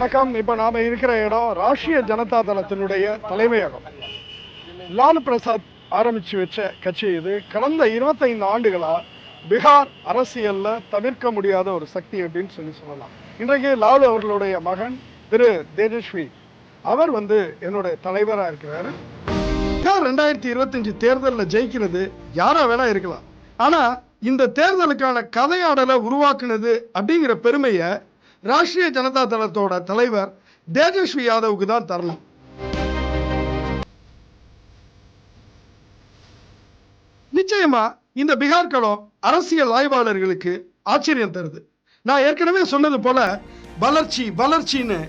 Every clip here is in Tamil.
வணக்கம். இப்ப நாம இருக்கிற இடம் ராஷ்டிரிய ஜனதா தளத்தினுடைய தலைமையகம். லாலு பிரசாத் ஆரம்பிச்சு வச்ச கட்சி இது. கடந்த 25 ஆண்டுகளா பீகார் அரசியல்ல தவிர்க்க முடியாத ஒரு சக்தி அப்படின்னு சொல்லலாம். இன்றைக்கு லாலு அவர்களுடைய மகன் திரு தேஜஸ்வி அவர் என்னுடைய தலைவரா இருக்கிறாரு. பீகார் 2025 தேர்தலில் ஜெயிக்கிறது யாரா வேணா இருக்கலாம். ஆனா இந்த தேர்தலுக்கான கதையாடலை உருவாக்குனது அப்படிங்கிற பெருமையை ராஷ்டிரிய ஜனதா தளத்தோட தலைவர் தேஜஸ்வி யாதவுக்கு தான் தரணும். நிச்சயமா இந்த பீகார் களம் அரசியல் ஆய்வாளர்களுக்கு ஆச்சரியம் தருது. நான் ஏற்கனவே சொன்னது போல வளர்ச்சி வளர்ச்சின்னு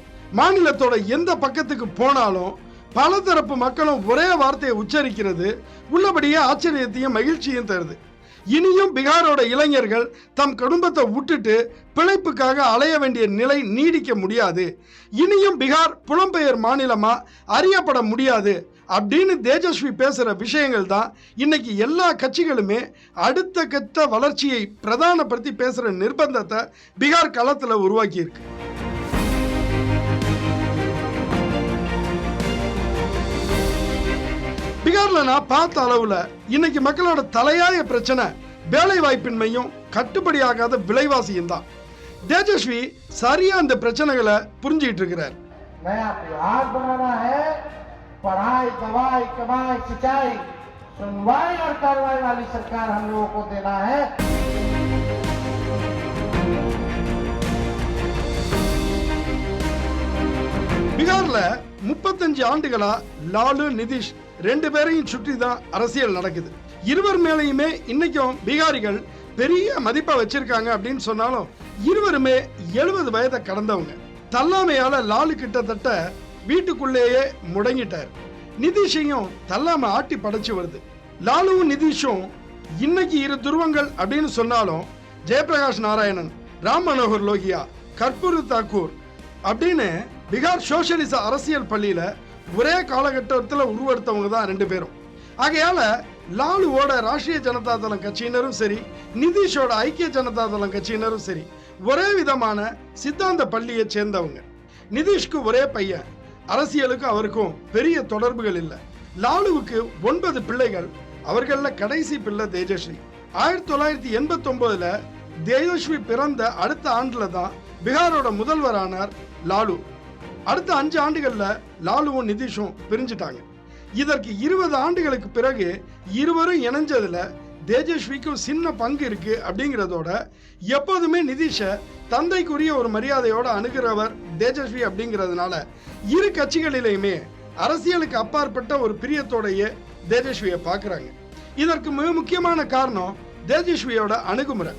மாநிலத்தோட எந்த பக்கத்துக்கு போனாலும் பல தரப்பு மக்களும் ஒரே வார்த்தையை உச்சரிக்கிறது உள்ளபடியே ஆச்சரியத்தையும் மகிழ்ச்சியும் தருது. இனியும் பீகாரோட இளைஞர்கள் தம் குடும்பத்தை விட்டுட்டு பிழைப்புக்காக அலைய வேண்டிய நிலை நீடிக்க முடியாது. இனியும் பீகார் புலம்பெயர் மாநிலமா அறியப்பட முடியாது அப்படின்னு தேஜஸ்வி பேசுற விஷயங்கள் தான் இன்னைக்கு எல்லா கட்சிகளுமே அடுத்த கட்ட வளர்ச்சியை பிரதானப்படுத்தி பேசுற நிர்பந்தத்தை பீகார் களத்துல உருவாக்கி இருக்கு. பீகார்ல நான் பார்த்த அளவுல இன்னைக்கு மக்களோட தலையாய பிரச்சனை வேலை வாய்ப்பின்மையும் கட்டுப்படியாகாத விலைவாசியும் தான். தேஜஸ்வி சரியா அந்த பிரச்சனைகளை புரிஞ்சுக்கிட்டு இருக்கிறார். பீகார்ல 35 ஆண்டுகளா லாலு நிதிஷ் ரெண்டு பேரையும் சுற்றி தான் அரசியல் நடக்குது. இருவர் மேலையுமே இன்னைக்கும் பீகாரிகள் பெரிய மதிப்பா வச்சிருக்காங்க அப்படின்னு சொன்னாலும் இருவருமே 70 வயதை கடந்தவங்க. தல்லாமையால லாலு கிட்டத்தட்ட வீட்டுக்குள்ளேயே முடங்கிட்டார். நிதிஷையும் தல்லாம ஆட்டி படைச்சு வருது. லாலுவும் நிதிஷும் இன்னைக்கு இரு துருவங்கள் அப்படின்னு சொன்னாலும் ஜெயபிரகாஷ் நாராயணன், ராம் மனோகர் லோகியா, கற்பூர் தாக்கூர் அப்படின்னு பீகார் சோசியலிச அரசியல் பள்ளியில ஒரே காலகட்டத்தில் உருவெடுத்தவங்க தான் ரெண்டு பேரும். ஆகையால லாலுவோட ராஷ்டிரிய ஜனதா தளம் கட்சியினரும் சரி, நிதிஷோட ஐக்கிய ஜனதா தளம் கட்சியினரும் சரி ஒரே விதமான சித்தாந்த பள்ளியை சேர்ந்தவங்க. நிதிஷ்க்கு ஒரே பையன், அரசியலுக்கு அவருக்கும் பெரிய தொடர்புகள் இல்லை. லாலுவுக்கு 9 பிள்ளைகள், அவர்கள கடைசி பிள்ளை தேஜஸ்வி. 1989 தேஜஸ்வி பிறந்த அடுத்த ஆண்டுல தான் பீகாரோட முதல்வரானார் லாலு. அடுத்த 5 ஆண்டுகள்ல லாலுவும் நிதிஷும் பிரிஞ்சுட்டாங்க. இதற்கு 20 ஆண்டுகளுக்கு பிறகு இருவரும் இணைஞ்சதுல தேஜஸ்விக்கும் சின்ன பங்கு இருக்கு அப்படிங்கிறதோட எப்போதுமே நிதிஷ தந்தைக்குரிய ஒரு மரியாதையோட அணுகிறவர் தேஜஸ்வி அப்படிங்கிறதுனால இரு கட்சிகளிலேயுமே அரசியலுக்கு அப்பாற்பட்ட ஒரு பிரியத்தோடைய தேஜஸ்வியை பார்க்கறாங்க. இதற்கு மிக முக்கியமான காரணம் தேஜஸ்வியோட அணுகுமுறை.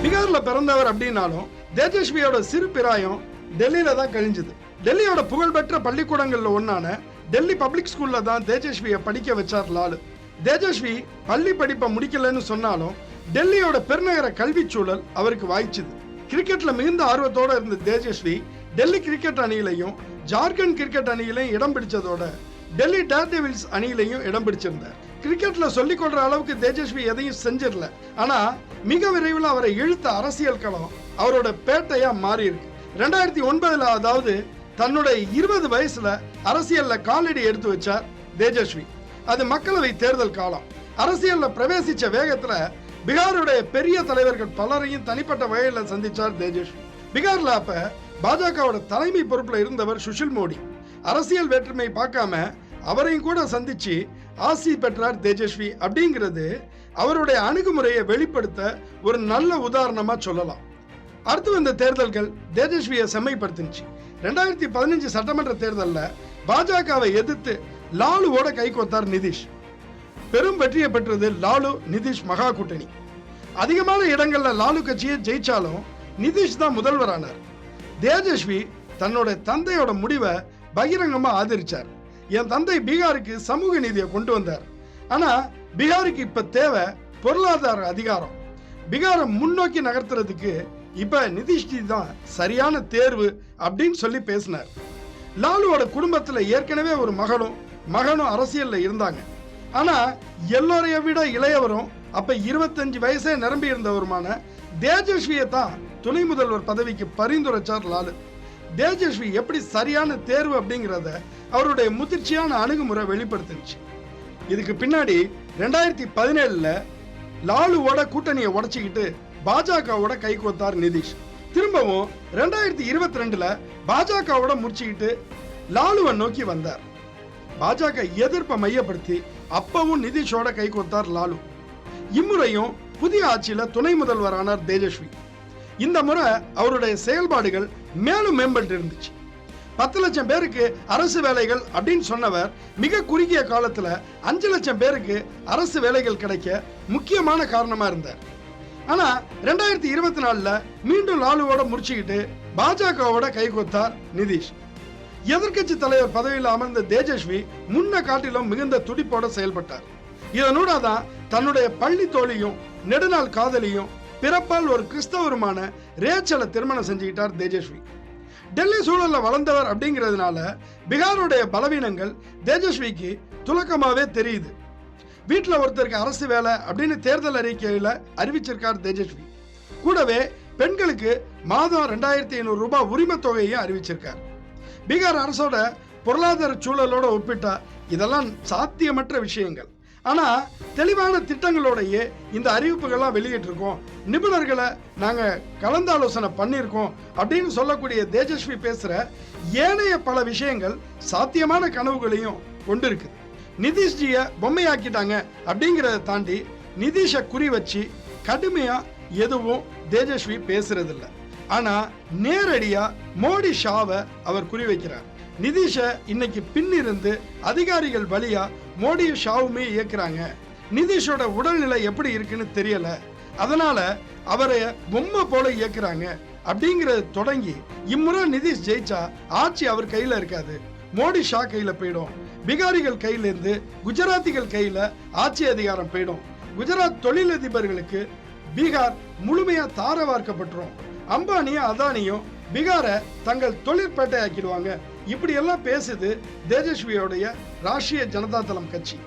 பீகார்ல பிறந்தவர் அப்படின்னாலும் தேஜஸ்வியோட சிறு பிராயம் டெல்லியில தான் கழிஞ்சது. டெல்லியோட புகழ்பெற்ற பள்ளிக்கூடங்கள்ல ஒன்னான டெல்லி பப்ளிக் ஸ்கூல்ல தான் தேஜஸ்வியை படிக்க வச்சார் லாலு. தேஜஸ்வி பள்ளி படிப்பை முடிக்கலன்னு சொன்னாலும் டெல்லியோட பெருநகர கல்வி சூழல் அவருக்கு வாய்ச்சது. கிரிக்கெட்ல மிகுந்த ஆர்வத்தோட இருந்த தேஜஸ்வி டெல்லி கிரிக்கெட் அணியிலையும் ஜார்க்கண்ட் கிரிக்கெட் அணியிலையும் இடம் பிடிச்சதோட டெல்லி டேர்டெவில்ஸ் அணியிலையும் இடம் பிடிச்சிருந்தார். கிரிக்கெட்ல சொல்லிக் கொள்ற அளவுக்கு தேஜஸ்வி எதையும் செஞ்சிடல. ஆனா மிக விரைவில் அவரை இழுத்த அரசியல் களம் அவரோட பேட்டையா மாறி இருக்கு. 2009 அதாவது தன்னுடைய 20 வயசுல அரசியல்ல காலடி எடுத்து வச்சார் தேஜஸ்வி. அது மக்களவை தேர்தல் காலம். அரசியல்ல பிரவேசிச்ச வேகத்துல பீகாருடைய பெரிய தலைவர்கள் பலரையும் தனிப்பட்ட வகையில சந்திச்சார் தேஜஸ்வி. பீகார்ல அப்ப பாஜகவோட தலைமை பொறுப்புல இருந்தவர் சுஷில் மோடி. அரசியல் வேற்றுமை பார்க்காம அவரையும் கூட சந்திச்சு ஆசி பெற்றார் தேஜஸ்வி. அப்படிங்கிறது அவருடைய அணுகுமுறையை வெளிப்படுத்த ஒரு நல்ல உதாரணமா சொல்லலாம். அடுத்து வந்த தேர்தல்கள் தேஜஸ்வியை செம்மைப்படுத்திச்சு. 2015 சட்டமன்ற தேர்தலில் பாஜகவை எதிர்த்து லாலுவோட கைகோத்தார் நிதிஷ். பெரும் வெற்றியை பெற்றது லாலு நிதிஷ் மகா கூட்டணி. அதிகமான இடங்கள்ல லாலு கட்சியை ஜெயிச்சாலும் நிதிஷ் தான் முதல்வரானார். தேஜஸ்வி தன்னோட தந்தையோட முடிவை பகிரங்கமா ஆதரிச்சார். என் தந்தை பீகாருக்கு சமூக நீதியை கொண்டு வந்தார். ஆனா பீகாருக்கு இப்ப தேவை பொருளாதார அதிகாரம். பீகாரை முன்னோக்கி நகர்த்துறதுக்கு இப்ப நிதிஷ்ஜி தான் சரியான தேர்வு அப்படின்னு சொல்லி பேசினார். லாலுவோட குடும்பத்துல ஏற்கனவே ஒரு மகனும் அரசியல்ல இருந்தாங்க. ஆனா எல்லோரைய விட இளையவரும் அப்ப 25 வயசே நிரம்பி இருந்தவருமான தேஜஸ்வியை தான் துணை முதல்வர் பதவிக்கு பரிந்துரைச்சார் லாலு. தேஜஸ்வி எப்படி சரியான தேர்வு அப்படிங்கிறத அவருடைய முதிர்ச்சியான அணுகுமுறை வெளிப்படுத்துச்சு. இதுக்கு பின்னாடி 2017ல லாலுவோட கூட்டணியை உடைச்சிக்கிட்டு பாஜகவோட கை கோத்தார் நிதிஷ். திரும்பவும் 2022ல பாஜகவோட முடிச்சுக்கிட்டு லாலுவை நோக்கி வந்தார். பாஜக எதிர்ப்பை மையப்படுத்தி அப்பவும் நிதிஷோட கை கோத்தார் லாலு. இம்முறையும் புதிய ஆட்சியில துணை முதல்வரானார் தேஜஸ்வி. இந்த முறை அவருடைய செயல்பாடுகள் மேலும் மேம்பட்டு இருந்துச்சு. 10 லட்சம் பேருக்கு அரசு வேலைகள் அப்படின்னு சொன்னவர் மிக குறுகிய காலத்துல 5 லட்சம் பேருக்கு அரசு வேலைகள் கிடைக்க முக்கியமான காரணமா இருந்தார். ஆனா 2024ல மீண்டும் லாலுவோட முடிச்சுக்கிட்டு பாஜகவோட கைகோத்தார் நிதிஷ். எதிர்கட்சி தலைவர் பதவியில் அமர்ந்த தேஜஸ்வி முன்ன காட்டிலும் மிகுந்த துடிப்போட செயல்பட்டார். இதனூடாதான் தன்னுடைய பள்ளி தோழியும் நெடுநாள் காதலியும் பிறப்பால் ஒரு கிறிஸ்தவருமான ரேச்சலை திருமணம் செஞ்சுக்கிட்டார் தேஜஸ்வி. டெல்லி சூழல்ல வளர்ந்தவர் அப்படிங்கிறதுனால பீகாருடைய பலவீனங்கள் தேஜஸ்விக்கு துலக்கமாவே தெரியுது. வீட்டில் ஒருத்தருக்கு அரசு வேலை அப்படின்னு தேர்தல் அறிக்கையில அறிவிச்சிருக்கார் தேஜஸ்வி. கூடவே பெண்களுக்கு மாதம் 2500 ரூபாய் உரிமை தொகையை அறிவிச்சிருக்கார். பீகார் அரசோட பொருளாதார சூழலோட ஒப்பிட்டா இதெல்லாம் சாத்தியமற்ற விஷயங்கள். ஆனா தெளிவான திட்டங்களோடையே இந்த அறிவிப்புகள்லாம் வெளியிட்டிருக்கோம், நிபுணர்களை நாங்க கலந்தாலோசனை பண்ணியிருக்கோம் அப்படின்னு சொல்லக்கூடிய தேஜஸ்வி பேசுற ஏனைய பல விஷயங்கள் சாத்தியமான கனவுகளையும் கொண்டிருக்கு. நிதிஷ்ஜிய பொம்மையாக்கிட்டாங்க அப்படிங்கிறத தாண்டி நிதிஷை குறி வச்சு கடுமையா எதுவும் தேஜஸ்வி பேசுறதில்ல. ஆனா நேரடியா மோடி ஷாவை அவர் குறி வைக்கிறார். நிதிஷ இன்னைக்கு பின்னிருந்து அதிகாரிகள் வழியா மோடி ஷாவுமே இயக்குறாங்க. நிதிஷோட உடல்நிலை எப்படி இருக்குன்னு தெரியல, அதனால அவரை பொம்மை போல இயக்குறாங்க அப்படிங்கறது தொடங்கி இம்முறை நிதிஷ் ஜெயிச்சா ஆட்சி அவர் கையில இருக்காது, மோடி ஷா கையில போயிடும். பீகாரிகள் கையில இருந்து குஜராத்திகள் கையில ஆட்சி அதிகாரம் போயிடும். குஜராத் தொழிலதிபர்களுக்கு பீகார் முழுமையா தார வார்க்கப்பட்டுரும். அம்பானியும் அதானியும் பீகாரை தங்கள் தொழிற்பேட்டையாக்கிடுவாங்க. இப்படி எல்லாம் பேசுது தேஜஸ்வியோடைய ராஷ்டிரிய ஜனதா தளம் கட்சி.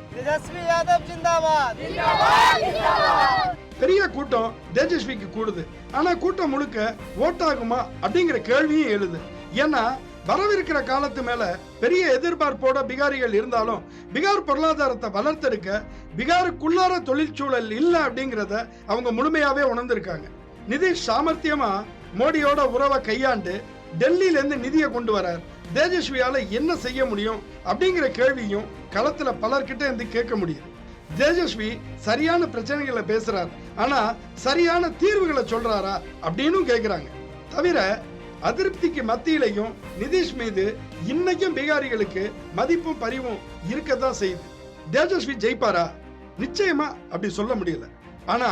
பெரிய கூட்டம் தேஜஸ்விக்கு கூடுது. ஆனா கூட்டம் முழுக்க ஓட்டாகுமா அப்படிங்கிற கேள்வியும் எழுது. ஏன்னா வரவிருக்கிற காலத்து மேல பெரிய எதிர்பார்ப்போட பீகாரிகள் இருந்தாலும் பீகார் பொருளாதாரத்தை வளர்த்தெடுக்க பீகாருக்குள்ளார தொழிற்சூழல் இல்லை அப்படிங்கிறத அவங்க முழுமையாவே உணர்ந்திருக்காங்க. நிதிஷ் சாமர்த்தியமா மோடியோட உறவை கையாண்டு டெல்லியில இருந்து நிதியை கொண்டு வரார். தேஜஸ்வியால என்ன செய்ய முடியும் அப்படிங்கிற கேள்வியும் களத்துல பலர்கிட்ட இருந்து கேட்க முடியுது. தேஜஸ்வி சரியான பிரச்சனைகளை பேசுறார், ஆனா சரியான தீர்வுகளை சொல்றாரா அப்படின்னு கேக்குறாங்க. தவிர அதிருப்திக்கு மத்தியிலையும் நிதிஷ் மீது இன்னைக்கும் பீகாரிகளுக்கு மதிப்பும் பரிவும் இருக்கத்தான் செய்யுது. தேஜஸ்வி ஜெயிப்பாரா? நிச்சயமா அப்படி சொல்ல முடியல. ஆனா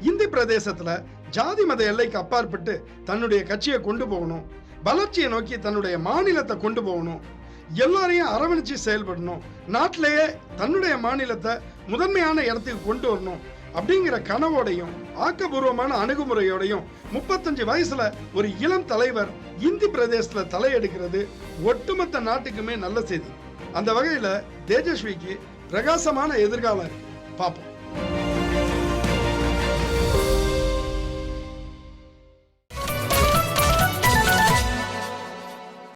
இந்தி பிரதேசத்துல ஜாதி மத எல்லைக்கு அப்பாற்பட்டு தன்னுடைய கட்சியை கொண்டு போகணும், வளர்ச்சியை நோக்கி தன்னுடைய மாநிலத்தை கொண்டு போகணும், எல்லாரையும் அரவணைச்சு செயல்படணும், நாட்டிலேயே தன்னுடைய மாநிலத்தை முதன்மையான இடத்துக்கு கொண்டு வரணும் அப்படிங்கிற கனவோடையும் ஆக்கப்பூர்வமான அணுகுமுறையோடையும் 35 வயசுல ஒரு இளம் தலைவர் இந்தி பிரதேசத்துல தலையெடுக்கிறது ஒட்டுமொத்த நாட்டுக்குமே நல்ல செய்தி. அந்த வகையில தேஜஸ்விக்கு பிரகாசமான எதிர்காலம் இருக்கு. பார்ப்போம்.